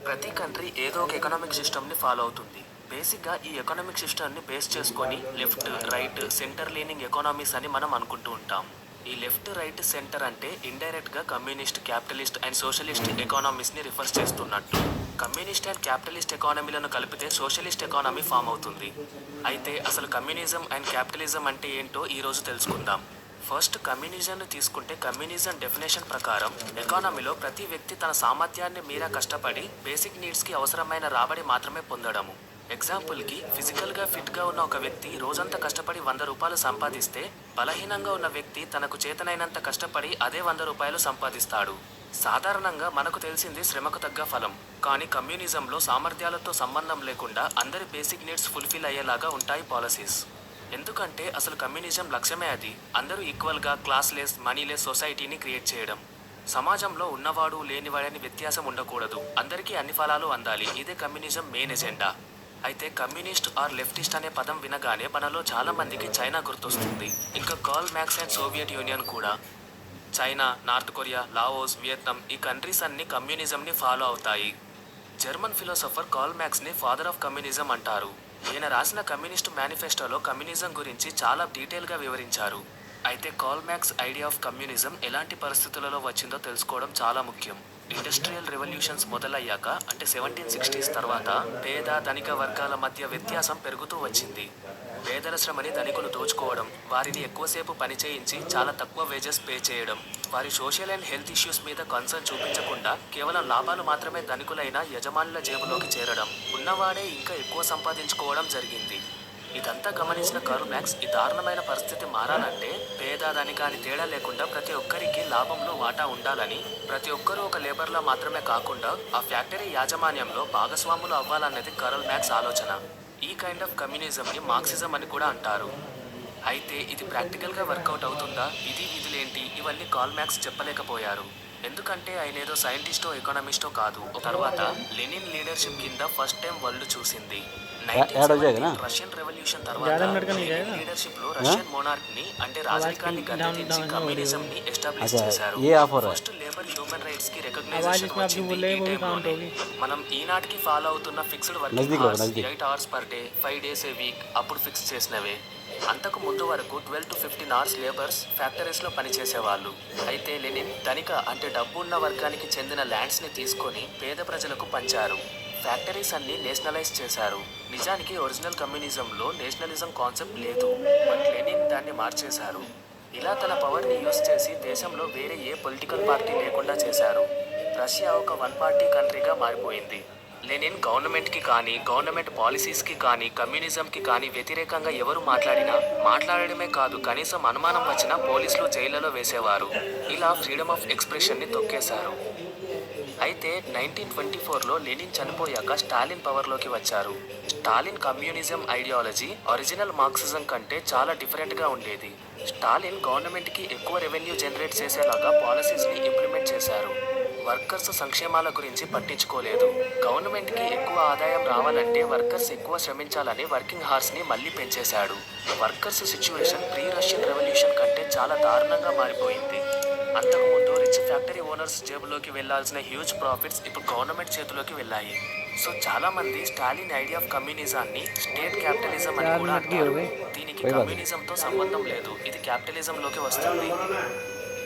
ప్రతి కంట్రీ ఏదో ఒక ఎకనామిక్ సిస్టమ్ని ఫాలో అవుతుంది. బేసిక్గా ఈ ఎకనామిక్ సిస్టమ్ని బేస్ చేసుకొని left, right, centre leaning economies అని మనం అనుకుంటూ ఉంటాం. ఈ లెఫ్ట్, రైట్, సెంటర్ అంటే ఇండైరెక్ట్గా కమ్యూనిస్ట్, క్యాపిటలిస్ట్ అండ్ సోషలిస్ట్ ఎకానమీస్ని రిఫర్స్ చేస్తున్నట్టు. కమ్యూనిస్ట్ అండ్ క్యాపిటలిస్ట్ ఎకానమీలను కలిపితే సోషలిస్ట్ ఎకానమీ ఫామ్ అవుతుంది. అయితే అసలు కమ్యూనిజం అండ్ క్యాపిటలిజం అంటే ఏంటో ఈరోజు తెలుసుకుందాం. ఫస్ట్ కమ్యూనిజంను తీసుకుంటే కమ్యూనిజం డెఫినేషన్ ప్రకారం ఎకానమీలో ప్రతి వ్యక్తి తన సామర్థ్యాన్ని మీరా కష్టపడి బేసిక్ నీడ్స్కి అవసరమైన రాబడి మాత్రమే పొందడము. ఎగ్జాంపుల్కి ఫిజికల్గా ఫిట్గా ఉన్న ఒక వ్యక్తి రోజంతా కష్టపడి 100 రూపాయలు సంపాదిస్తే బలహీనంగా ఉన్న వ్యక్తి తనకు చేతనైనంత కష్టపడి అదే 100 రూపాయలు సంపాదిస్తాడు. సాధారణంగా మనకు తెలిసింది శ్రమకు తగ్గ ఫలం. కానీ కమ్యూనిజంలో సామర్థ్యాలతో సంబంధం లేకుండా అందరి బేసిక్ నీడ్స్ ఫుల్ఫిల్ అయ్యేలాగా ఉంటాయి పాలసీస్. ఎందుకంటే అసలు కమ్యూనిజం లక్ష్యమే అది. అందరూ ఈక్వల్గా క్లాస్లెస్, మనీలెస్ సొసైటీని క్రియేట్ చేయడం. సమాజంలో ఉన్నవాడు లేనివాడని వ్యత్యాసం ఉండకూడదు. అందరికీ అన్ని ఫలాలు అందాలి. ఇదే కమ్యూనిజం మెయిన్ ఎజెండా. అయితే కమ్యూనిస్ట్ ఆర్ లెఫ్టిస్ట్ అనే పదం వినగానే మనలో చాలా మందికి చైనా గుర్తొస్తుంది. ఇంకా Karl Marx and Soviet Union కూడా. China, North Korea, Laos, Vietnam ఈ కంట్రీస్ అన్ని కమ్యూనిజంని ఫాలో అవుతాయి. జర్మన్ ఫిలాసఫర్ కార్ల్ మార్క్స్ని ఫాదర్ ఆఫ్ కమ్యూనిజం అంటారు. ఈయన రాసిన కమ్యూనిస్ట్ మేనిఫెస్టోలో కమ్యూనిజం గురించి చాలా డీటెయిల్గా వివరించారు. అయితే Karl Marx idea of communism ఎలాంటి పరిస్థితులలో వచ్చిందో తెలుసుకోవడం చాలా ముఖ్యం. ఇండస్ట్రియల్ రెవల్యూషన్స్ మొదలయ్యాక అంటే 1760s తర్వాత పేద, ధనిక వర్గాల మధ్య వ్యత్యాసం పెరుగుతూ వచ్చింది. పేదల శ్రమని ధనికులు దోచుకోవడం, వారిని ఎక్కువసేపు పనిచేయించి చాలా తక్కువ వేజెస్ పే చేయడం, వారి సోషల్ అండ్ హెల్త్ ఇష్యూస్ మీద కన్సర్న్ చూపించకుండా కేవలం లాభాలు మాత్రమే ధనికులైన యజమానుల జేబులోకి చేరడం, ఉన్నవాడే ఇంకా ఎక్కువ సంపాదించుకోవడం జరిగింది. ఇదంతా గమనించిన కార్ల్ మార్క్స్ ఈ దారుణమైన పరిస్థితి మారాలంటే పేద, ధనిక అని తేడా లేకుండా ప్రతి ఒక్కరికి లాభంలో వాటా ఉండాలని, ప్రతి ఒక్కరూ ఒక లేబర్లా మాత్రమే కాకుండా ఆ ఫ్యాక్టరీ యాజమాన్యంలో భాగస్వాములు అవ్వాలన్నది కార్ల్ మార్క్స్ ఆలోచన. ఈ కైండ్ ఆఫ్ కమ్యూనిజంని మార్క్సిజం అని కూడా అంటారు. అయితే ఇది ప్రాక్టికల్గా వర్కౌట్ అవుతుందా, విధులేంటి, ఇవన్నీ కార్ల్ మార్క్స్ చెప్పలేకపోయారు. ఎందుకంటే ఆయన ఏదో సైంటిస్టో ఎకానమిస్టో కాదు. తర్వాత లెనిన్ లీడర్షిప్ కింద ఫస్ట్ టైం వరల్డ్ చూసింది. 1917 రష్యన్ రెవల్యూషన్ తర్వాత లెనిన్ లీడర్షిప్ లో రష్యన్ మోనార్క్ ని అంటే రాజరికాన్ని గద్దెదించి కమ్యూనిజం ని ఎస్టాబ్లిష్ చేశారు. ఫస్ట్ లేబర్ హ్యూమన్ రైట్స్ కి రికగ్నైజేషన్ వచ్చింది ఈ టైంలోనే. మనం ఈనాటికి ఫాలో అవుతున్న fixed working hours 8 hours per day, 5 days a week అప్పుడు ఫిక్స్ చేసినవే. అంతకు ముందు వరకు 12 to 15 hours లేబర్స్ ఫ్యాక్టరీస్లో పనిచేసేవాళ్ళు. అయితే లెనిన్ ధనిక అంటే డబ్బు ఉన్న వర్గానికి చెందిన ల్యాండ్స్ని తీసుకొని పేద ప్రజలకు పంచారు. ఫ్యాక్టరీస్ అన్ని నేషనలైజ్ చేశారు. నిజానికి ఒరిజినల్ కమ్యూనిజంలో నేషనలిజం కాన్సెప్ట్ లేదు, బట్ లెనిన్ దాన్ని మార్చేశారు. ఇలా తన పవర్ని యూజ్ చేసి దేశంలో వేరే ఏ పొలిటికల్ పార్టీ లేకుండా చేశారు. రష్యా ఒక వన్ పార్టీ కంట్రీగా మారిపోయింది. లెనిన్ గవర్నమెంట్కి కానీ, గవర్నమెంట్ పాలసీస్కి కానీ, కమ్యూనిజంకి కానీ వ్యతిరేకంగా ఎవరు మాట్లాడడమే కాదు కనీసం అనుమానం వచ్చినా పోలీసులు జైళ్లలో వేసేవారు. ఇలా ఫ్రీడమ్ ఆఫ్ ఎక్స్ప్రెషన్ని తొక్కేశారు. అయితే 1924లో లెనిన్ చనిపోయాక స్టాలిన్ పవర్లోకి వచ్చారు. Stalin communism ideology original Marxism కంటే చాలా డిఫరెంట్గా ఉండేది. స్టాలిన్ గవర్నమెంట్కి ఎక్కువ రెవెన్యూ జనరేట్ చేసేలాగా పాలసీస్ని ఇంప్లిమెంట్ చేశారు. వర్కర్స్ సంక్షేమాల గురించి పట్టించుకోలేదు. గవర్నమెంట్కి ఎక్కువ ఆదాయం రావాలంటే వర్కర్స్ ఎక్కువ శ్రమించాలని వర్కింగ్ హార్స్ని మళ్ళీ పెంచేశాడు. Workers situation pre Russian revolution కంటే చాలా దారుణంగా మారిపోయింది. అంతకుముందు రిచ్ ఫ్యాక్టరీ ఓనర్స్ జేబులోకి వెళ్లాల్సిన హ్యూజ్ ప్రాఫిట్స్ ఇప్పుడు గవర్నమెంట్ చేతిలోకి వెళ్ళాయి. సో చాలా మంది స్టాలిన్ ఐడియా ఆఫ్ కమ్యూనిజాన్ని స్టేట్ క్యాపిటలిజం అని కూడా అంటారు. దీనికి కమ్యూనిజంతో సంబంధం లేదు, ఇది క్యాపిటలిజంలోకి వస్తుంది.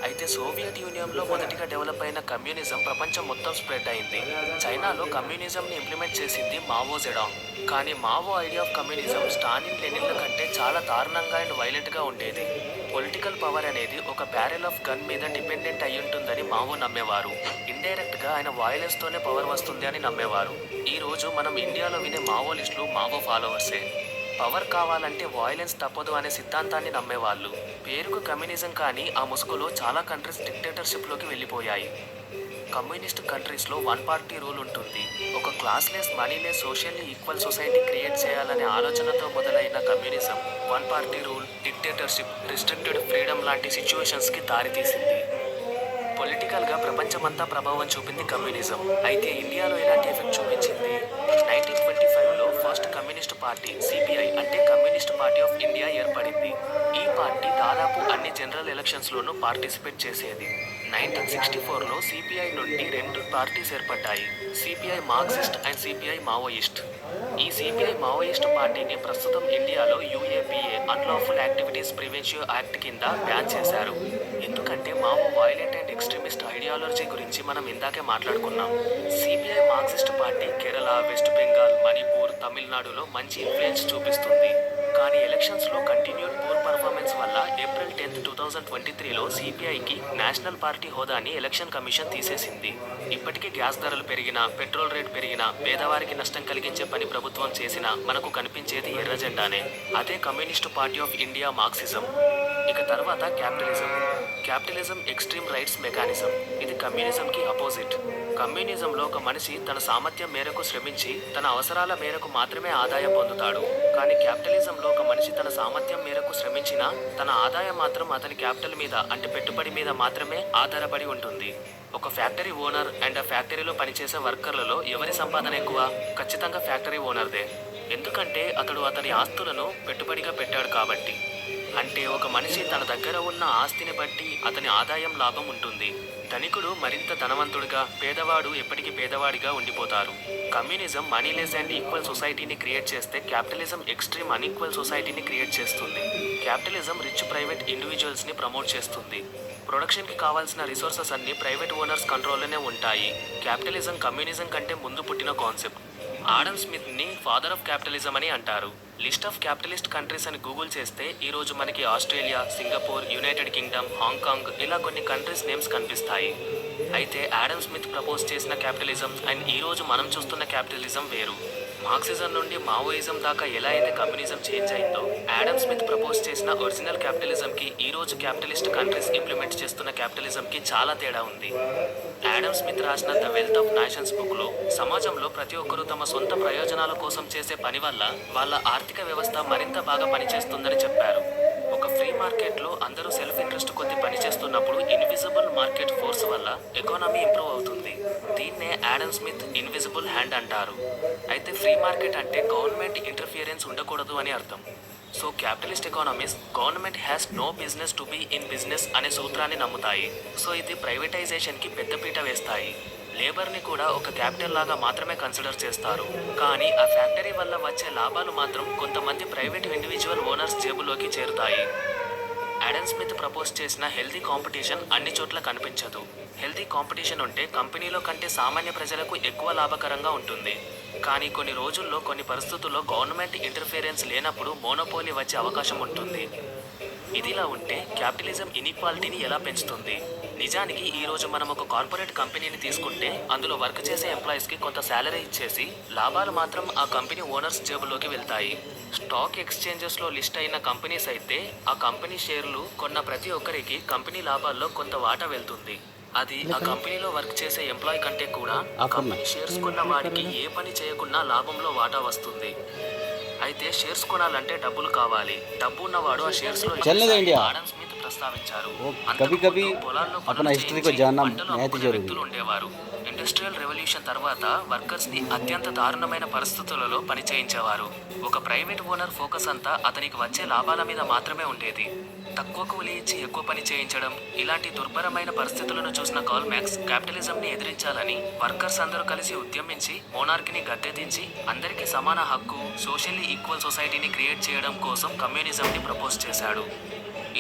అయితే సోవియట్ యూనియన్లో మొదటిగా డెవలప్ అయిన కమ్యూనిజం ప్రపంచం మొత్తం స్ప్రెడ్ అయింది. చైనాలో కమ్యూనిజంని ఇంప్లిమెంట్ చేసింది మావో జెడాంగ్. కానీ Mao idea of communism Stalin, లెనిన్ల కంటే చాలా దారుణంగా అండ్ వైలెంట్గా ఉండేది. పొలిటికల్ పవర్ అనేది ఒక బ్యారెల్ ఆఫ్ గన్ మీద డిపెండెంట్ అయ్యుంటుందని మావో నమ్మేవారు. ఇండైరెక్ట్గా ఆయన వాయిలెన్స్తోనే పవర్ వస్తుంది అని నమ్మేవారు. ఈ రోజు మనం ఇండియాలో వినే మావోలిస్టులు మావో ఫాలోవర్సే. పవర్ కావాలంటే వాయిలెన్స్ తప్పదు అనే సిద్ధాంతాన్ని నమ్మేవాళ్ళు. పేరుకు కమ్యూనిజం కానీ ఆ ముసుగులో చాలా కంట్రీస్ డిక్టేటర్షిప్లోకి వెళ్ళిపోయాయి. కమ్యూనిస్ట్ కంట్రీస్లో వన్ పార్టీ రూల్ ఉంటుంది. ఒక classless, మనీలెస్, socially equal society create చేయాలనే ఆలోచనతో మొదలైన communism one party rule, dictatorship, restricted freedom లాంటి సిచ్యువేషన్స్కి దారితీసింది. పొలిటికల్గా ప్రపంచమంతా ప్రభావం చూపింది కమ్యూనిజం. అయితే ఇండియాలో ఎలాంటి ఎఫెక్ట్ చూపించింది? 1925లో ఫస్ట్ కమ్యూనిస్ట్ పార్టీ సిపిఐ అంటే కమ్యూనిస్ట్ పార్టీ ఆఫ్ ఇండియా ఏర్పడింది. ఈ పార్టీ దాదాపు అన్ని జనరల్ ఎలక్షన్స్లోనూ పార్టిసిపేట్ చేసేది. 1964లో సిపిఐ నుండి రెండు పార్టీస్ ఏర్పడ్డాయి. CPI Marxist and CPI Maoist. ఈ సిపిఐ మావోయిస్ట్ పార్టీని ప్రస్తుతం ఇండియాలో UAPA unlawful activities prevention act కింద బ్యాన్ చేశారు. ఎందుకంటే Mao violent and extremist ideology గురించి మనం ఇందాకే మాట్లాడుకున్నాం. CPI Marxist party Kerala, West Bengal, Manipur, తమిళనాడులో మంచి ఇన్ఫ్లుయెన్స్ చూపిస్తుంది. కానీ ఎలక్షన్స్లో కంటిన్యూడ్ పూర్ పర్ఫార్మెన్స్ వల్ల ఏప్రిల్ 10, 2023లో సిపిఐకి నేషనల్ పార్టీ హోదాని ఎలక్షన్ కమిషన్ తీసేసింది. ఇప్పటికీ గ్యాస్ ధరలు పెరిగినా, పెట్రోల్ రేట్ పెరిగినా, పేదవారికి నష్టం కలిగించే పని ప్రభుత్వం చేసినా మనకు కనిపించేది ఎర్ర జెండానే. అదే communist party of India Marxism. ఇక తర్వాత capitalism. Capitalism extreme rights mechanism. ఇది కమ్యూనిజంకి అపోజిట్. కమ్యూనిజంలో ఒక మనిషి తన సామర్థ్యం మేరకు శ్రమించి తన అవసరాల మేరకు మాత్రమే ఆదాయం పొందుతాడు. కానీ క్యాపిటలిజంలో ఒక మనిషి తన సామర్థ్యం మేరకు శ్రమించినా తన ఆదాయం మాత్రం అతని క్యాపిటల్ మీద అంటే పెట్టుబడి మీద మాత్రమే ఆధారపడి ఉంటుంది. ఒక ఫ్యాక్టరీ ఓనర్ అండ్ ఆ ఫ్యాక్టరీలో పనిచేసే వర్కర్లలో ఎవరి సంపాదన ఎక్కువ? ఖచ్చితంగా ఫ్యాక్టరీ ఓనర్దే. ఎందుకంటే అతడు అతని ఆస్తులను పెట్టుబడిగా పెట్టాడు కాబట్టి. అంటే ఒక మనిషి తన దగ్గర ఉన్న ఆస్తిని బట్టి అతని ఆదాయం లాభం ఉంటుంది. ధనికుడు మరింత ధనవంతుడిగా, పేదవాడు ఎప్పటికీ పేదవాడిగా ఉండిపోతారు. కమ్యూనిజం మనీలెస్ అండ్ ఈక్వల్ సొసైటీని క్రియేట్ చేస్తే క్యాపిటలిజం ఎక్స్ట్రీమ్ అన్ఈక్వల్ సొసైటీని క్రియేట్ చేస్తుంది. క్యాపిటలిజం రిచ్ ప్రైవేట్ ఇండివిజువల్స్ని ప్రమోట్ చేస్తుంది. ప్రొడక్షన్కి కావాల్సిన రిసోర్సెస్ అన్ని ప్రైవేట్ ఓనర్స్ కంట్రోల్లోనే ఉంటాయి. క్యాపిటలిజం కమ్యూనిజం కంటే ముందు పుట్టిన కాన్సెప్ట్. ఆడమ్ స్మిత్ని ఫాదర్ ఆఫ్ క్యాపిటలిజం అని అంటారు. లిస్ట్ ఆఫ్ క్యాపిటలిస్ట్ కంట్రీస్ అని గూగుల్ చేస్తే ఈరోజు మనకి Australia, Singapore, United Kingdom, Hong Kong ఇలా కొన్ని కంట్రీస్ నేమ్స్ కనిపిస్తాయి. అయితే ఆడమ్ స్మిత్ ప్రపోజ్ చేసిన క్యాపిటలిజం అండ్ ఈరోజు మనం చూస్తున్న క్యాపిటలిజం వేరు. మార్క్సిజం నుండి మావోయిజం దాకా ఎలా అయితే కమ్యూనిజం చేంజ్ అయిందో, ఆడమ్ స్మిత్ ప్రపోజ్ చేసిన ఒరిజినల్ క్యాపిటలిజంకి ఈరోజు క్యాపిటలిస్ట్ కంట్రీస్ ఇంప్లిమెంట్ చేస్తున్న క్యాపిటలిజంకి చాలా తేడా ఉంది. ఆడమ్ స్మిత్ రాసిన ద వెల్త్ ఆఫ్ నేషన్స్ బుక్లో సమాజంలో ప్రతి ఒక్కరూ తమ సొంత ప్రయోజనాల కోసం చేసే పని వల్ల వాళ్ళ ఆర్థిక వ్యవస్థ మరింత బాగా పనిచేస్తుందని చెప్పారు. ఒక ఫ్రీ మార్కెట్లో అందరూ సెల్ఫ్ ఇంట్రెస్ట్ కొద్ది పనిచేస్తున్నప్పుడు ఇన్విజిబుల్ మార్కెట్ ఫోర్స్ వల్ల ఎకానమీ ఇంప్రూవ్ అవుతుంది. దీన్నే ఆడమ్ స్మిత్ ఇన్విజిబుల్ హ్యాండ్ అంటారు. అయితే ఫ్రీ మార్కెట్ అంటే గవర్నమెంట్ ఇంటర్ఫియరెన్స్ ఉండకూడదు అని అర్థం. So capitalist economies government has no business to be in business అనే సూత్రాన్ని నమ్ముతాయి. సో ఇది ప్రైవేటైజేషన్కి పెద్దపీట వేస్తాయి. లేబర్ని కూడా ఒక క్యాపిటల్ లాగా మాత్రమే కన్సిడర్ చేస్తారు. కానీ ఆ ఫ్యాక్టరీ వల్ల వచ్చే లాభాలు మాత్రం కొంతమంది ప్రైవేట్ ఇండివిజువల్ ఓనర్స్ జేబులోకి చేరుతాయి. ఆడమ్ స్మిత్ ప్రపోజ్ చేసిన హెల్తీ కాంపిటీషన్ అన్ని చోట్ల కనిపించదు. హెల్తీ కాంపిటీషన్ ఉంటే కంపెనీలో కంటే సామాన్య ప్రజలకు ఎక్కువ లాభకరంగా ఉంటుంది. కానీ కొన్ని రోజుల్లో కొన్ని పరిస్థితుల్లో గవర్నమెంట్ ఇంటర్ఫియరెన్స్ లేనప్పుడు మోనోపోలీ వచ్చే అవకాశం ఉంటుంది. ఇదిలా ఉంటే క్యాపిటలిజం ఇన్ఈక్వాలిటీని ఎలా పెంచుతుంది? నిజానికి ఈరోజు మనం ఒక కార్పొరేట్ కంపెనీని తీసుకుంటే అందులో వర్క్ చేసే ఎంప్లాయీస్కి కొంత శాలరీ ఇచ్చేసి లాభాలు మాత్రం ఆ కంపెనీ ఓనర్స్ జేబులోకి వెళ్తాయి. స్టాక్ ఎక్స్చేంజెస్లో లిస్ట్ అయిన కంపెనీస్ అయితే ఆ కంపెనీ షేర్లు కొన్న ప్రతి ఒక్కరికి కంపెనీ లాభాల్లో కొంత వాటా వెళ్తుంది. అది ఆ కంపెనీలో వర్క్ చేసే ఎంప్లాయీ కంటే కూడా ఆ కంపెనీ షేర్స్ కొన్న వాడికి ఏ పని చేయకున్నా లాభంలో వాటా వస్తుంది. అయితే షేర్స్ కొనాలంటే డబ్బులు కావాలి. డబ్బు ఉన్నవాడు ఆ షేర్స్ లో ఆడమ్ స్మిత్ ప్రస్తావించారు. పొలాల్లో వ్యక్తులు ఉండేవారు. ఇండస్ట్రియల్ రెవల్యూషన్ తర్వాత వర్కర్స్ ని అత్యంత దారుణమైన పరిస్థితులలో పని చేయించేవారు. ఒక ప్రైవేట్ ఓనర్ ఫోకస్ అంతా అతనికి వచ్చే లాభాల మీద మాత్రమే ఉండేది. తక్కువ కూలి ఇచ్చి ఎక్కువ పని చేయించడం, ఇలాంటి దుర్భరమైన పరిస్థితులను చూసిన కార్ల్ మార్క్స్ క్యాపిటలిజంని ఎదిరించాలని వర్కర్స్ అందరూ కలిసి ఉద్యమించి మోనార్కీని గద్దెదించి అందరికీ సమాన హక్కు, సోషల్లీ ఈక్వల్ సొసైటీని క్రియేట్ చేయడం కోసం కమ్యూనిజంని ప్రపోజ్ చేశాడు.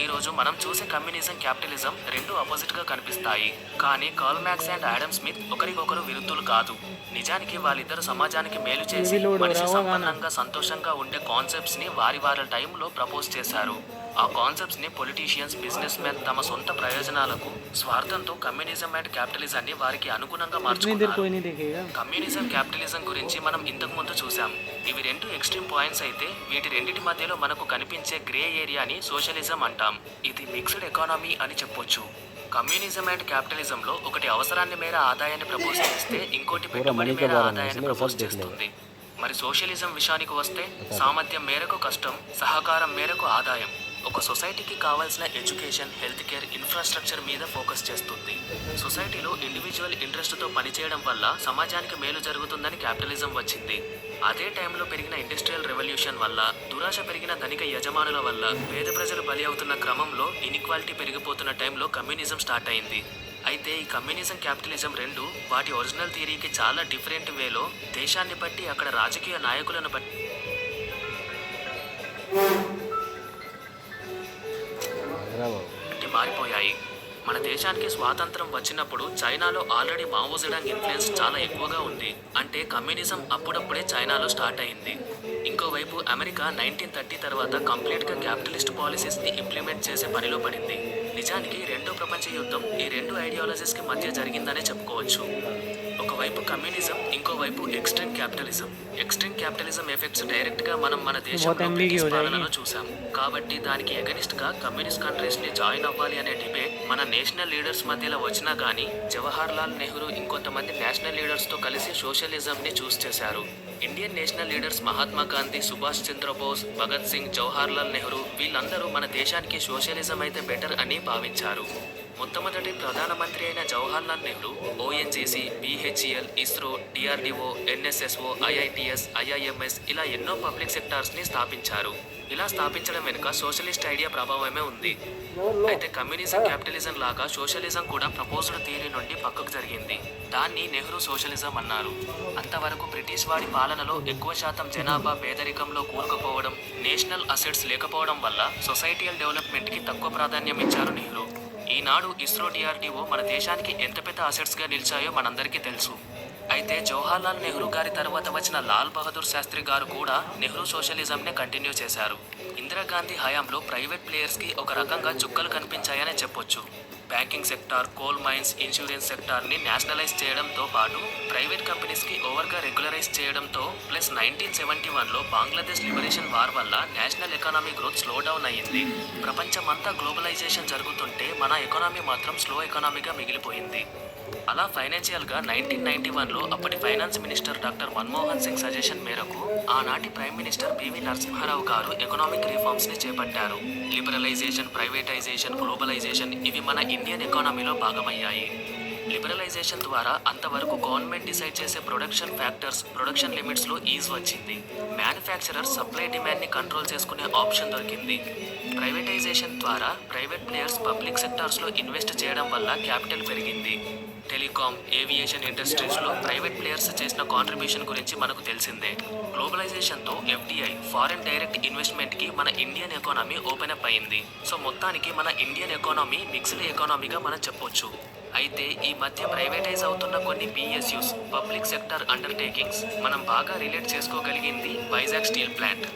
ఈరోజు మనం చూసే కమ్యూనిజం, క్యాపిటలిజం రెండు ఆపోజిట్గా కనిపిస్తాయి. కానీ curl Marx and Adam Smith ఒకరికొకరు విరుద్ధులు కాదు. నిజానికి వాళ్ళిద్దరు సమాజానికి మేలు చేసి మనిషి సంపన్నంగా సంతోషంగా ఉండే కాన్సెప్ట్స్ ని వారి టైంలో ప్రపోజ్ చేశారు. ఆ కాన్సెప్ట్స్ ని పొలిటీషియన్స్, బిజినెస్ మెన్ తమ సొంత ప్రయోజనాలకు, స్వార్థంతో కమ్యూనిజం అండ్ క్యాపిటలిజాన్ని వారికి అనుగుణంగా మార్చుకున్నారు. కమ్యూనిజం, క్యాపిటలిజం గురించి మనం ఇంతకు ముందు చూసాం. ఇవి రెండు ఎక్స్ట్రీమ్ పాయింట్స్ అయితే వీటి రెండింటి మధ్యలో మనకు కనిపించే గ్రే ఏరియాని సోషలిజం అంటాం. ఇది మిక్స్డ్ ఎకానమీ అని చెప్పొచ్చు. కమ్యూనిజం అండ్ క్యాపిటలిజంలో ఒకటి అవసరాన్ని మేర ఆదాయాన్ని ప్రపోజ్ చేస్తే ఇంకోటి పెట్టుబడి మేర ఆదాయాన్ని ప్రపోజ్ చేస్తుంది. మరి సోషలిజం విషయానికి వస్తే సామర్థ్యం మేరకు కష్టం, సహకారం మేరకు ఆదాయం. ఒక సొసైటీకి కావాల్సిన ఎడ్యుకేషన్, హెల్త్ కేర్, ఇన్ఫ్రాస్ట్రక్చర్ మీద ఫోకస్ చేస్తుంది. సొసైటీలో ఇండివిజువల్ ఇంట్రెస్ట్తో పనిచేయడం వల్ల సమాజానికి మేలు జరుగుతుందని క్యాపిటలిజం వచ్చింది. అదే టైంలో పెరిగిన ఇండస్ట్రియల్ రెవల్యూషన్ వల్ల, దురాశ పెరిగిన ధనిక యజమానుల వల్ల పేద ప్రజలు బలి అవుతున్న క్రమంలో ఇన్ఈక్వాలిటీ పెరిగిపోతున్న టైంలో కమ్యూనిజం స్టార్ట్ అయింది. అయితే ఈ కమ్యూనిజం క్యాపిటలిజం రెండు వాటి ఒరిజినల్ థియరీకి చాలా డిఫరెంట్ వేలో దేశాన్ని బట్టి అక్కడ రాజకీయ నాయకులను బట్టి మారిపోయాయి. మన దేశానికి స్వాతంత్రం వచ్చినప్పుడు చైనాలో ఆల్రెడీ మావో జెడాంగ్ ఇన్ఫ్లుయెన్స్ చాలా ఎక్కువగా ఉంది. అంటే కమ్యూనిజం అప్పుడప్పుడే చైనాలో స్టార్ట్ అయింది. ఇంకోవైపు అమెరికా 1930 తర్వాత కంప్లీట్గా క్యాపిటలిస్ట్ పాలసీస్ని ఇంప్లిమెంట్ చేసే పనిలో పడింది. నిజానికి రెండో ప్రపంచ యుద్ధం ఈ రెండు ఐడియాలజీస్కి మధ్య జరిగిందనే చెప్పుకోవచ్చు. ఒకవైపు కమ్యూనిజం, ఇంకోవైపు extreme capitalism. Extreme capitalism effects డైరెక్ట్గా మనం మన దేశంలో బ్రిటిష్ పాలనలో చూసాం. కాబట్టి దానికి ఎగనిస్ట్గా కమ్యూనిస్ట్ కంట్రీస్ని జాయిన్ అవ్వాలి అనే డిబేట్ మన నేషనల్ లీడర్స్ మధ్యలో వచ్చినా కానీ జవహర్ లాల్ నెహ్రూ ఇంకొంతమంది నేషనల్ లీడర్స్తో కలిసి సోషలిజంని చూస్ చేశారు. Indian national leaders Mahatma Gandhi, Subhash Chandra Bose, Bhagat Singh, Jawahar Lal Nehru వీళ్ళందరూ మన దేశానికి సోషలిజం అయితే బెటర్ అని భావించారు. మొట్టమొదటి ప్రధానమంత్రి అయిన Jawahar Lal Nehru ONGC, BHEL, ISRO, DRDO, NSSO, IITs, IIMs ఇలా ఎన్నో పబ్లిక్ సెక్టార్స్ని స్థాపించారు. ఇలా స్థాపించడం వెనుక సోషలిస్ట్ ఐడియా ప్రభావమే ఉంది. అయితే కమ్యూనిజం క్యాపిటలిజం లాగా సోషలిజం కూడా ప్రపోజ్డ్ థియరీ నుండి పక్కకు జరిగింది. దాన్ని నెహ్రూ సోషలిజం అన్నారు. అంతవరకు బ్రిటిష్ వాడి పాలనలో ఎక్కువ శాతం జనాభా పేదరికంలో కూరుకుపోవడం, నేషనల్ అసెట్స్ లేకపోవడం వల్ల సొసైటియల్ డెవలప్మెంట్కి తక్కువ ప్రాధాన్యం ఇచ్చారు నెహ్రూ. ఈనాడు ఇస్రో, డిఆర్డిఓ మన దేశానికి ఎంత పెద్ద అసెట్స్గా నిలిచాయో మనందరికీ తెలుసు. అయితే జవహర్ లాల్ నెహ్రూ గారి తర్వాత వచ్చిన లాల్ బహదూర్ శాస్త్రి గారు కూడా నెహ్రూ సోషలిజంనే కంటిన్యూ చేశారు. ఇందిరాగాంధీ హయాంలో ప్రైవేట్ ప్లేయర్స్కి ఒక రకంగా చుక్కలు కనిపించాయనే చెప్పొచ్చు. Banking sector, coal mines, insurance సెక్టార్ని నేషనలైజ్ చేయడంతో పాటు ప్రైవేట్ కంపెనీస్కి ఓవర్గా రెగ్యులరైజ్ చేయడంతో ప్లస్ 1971లో బంగ్లాదేశ్ లిబరేషన్ వార్ వల్ల national economy growth slow down అయ్యింది. ప్రపంచమంతా గ్లోబలైజేషన్ జరుగుతుంటే మన ఎకానమీ మాత్రం స్లో ఎకానమీగా మిగిలిపోయింది. అలా ఫైనాన్షియల్గా 1991లో అప్పటి finance minister doctor Manmohan Singh suggestion మేరకు ఆనాటి ప్రైమ్ మినిస్టర్ పివి నరసింహారావు గారు ఎకనామిక్ రిఫార్మ్స్ని చేపట్టారు. లిబరలైజేషన్, ప్రైవేటైజేషన్, గ్లోబలైజేషన్ ఇవి మన ఇండియన్ ఎకానమీలో భాగమయ్యాయి. లిబరలైజేషన్ ద్వారా అంతవరకు గవర్నమెంట్ డిసైడ్ చేసే ప్రొడక్షన్ ఫ్యాక్టర్స్, ప్రొడక్షన్ లిమిట్స్లో ఈజ్ వచ్చింది. మ్యానుఫ్యాక్చరర్స్ సప్లై డిమాండ్ని కంట్రోల్ చేసుకునే ఆప్షన్ దొరికింది. ప్రైవేటైజేషన్ ద్వారా ప్రైవేట్ ప్లేయర్స్ పబ్లిక్ సెక్టార్స్లో ఇన్వెస్ట్ చేయడం వల్ల క్యాపిటల్ పెరిగింది. టెలికాం, ఏవియేషన్ ఇండస్ట్రీస్లో ప్రైవేట్ ప్లేయర్స్ చేసిన కాంట్రిబ్యూషన్ గురించి మనకు తెలిసిందే. గ్లోబలైజేషన్తో ఎఫ్డిఐ, ఫారెన్ డైరెక్ట్ ఇన్వెస్ట్మెంట్కి మన ఇండియన్ ఎకానమీ ఓపెన్ అప్ అయింది. సో మొత్తానికి మన ఇండియన్ ఎకానమీ మిక్స్డ్ ఎకానమీగా మనం చెప్పొచ్చు. అయితే ఈ మధ్య ప్రైవేటైజ్ అవుతున్న కొన్ని పిఎస్యూస్, పబ్లిక్ సెక్టర్ అండర్టేకింగ్స్ మనం బాగా రిలేట్ చేసుకోగలిగింది Vizag steel plant.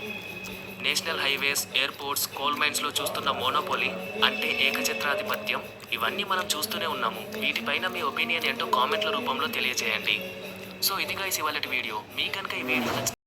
National highways, airports, coal మైన్స్లో చూస్తున్న మోనోపోలీ అంటే ఏకఛత్రాధిపత్యం ఇవన్నీ మనం చూస్తూనే ఉన్నాము. వీటిపైన మీ ఒపీనియన్ ఏంటో కామెంట్ల రూపంలో తెలియజేయండి. సో ఇది గైస్ ఇవాళటి వీడియో. మీ కనుక ఈ వీడియో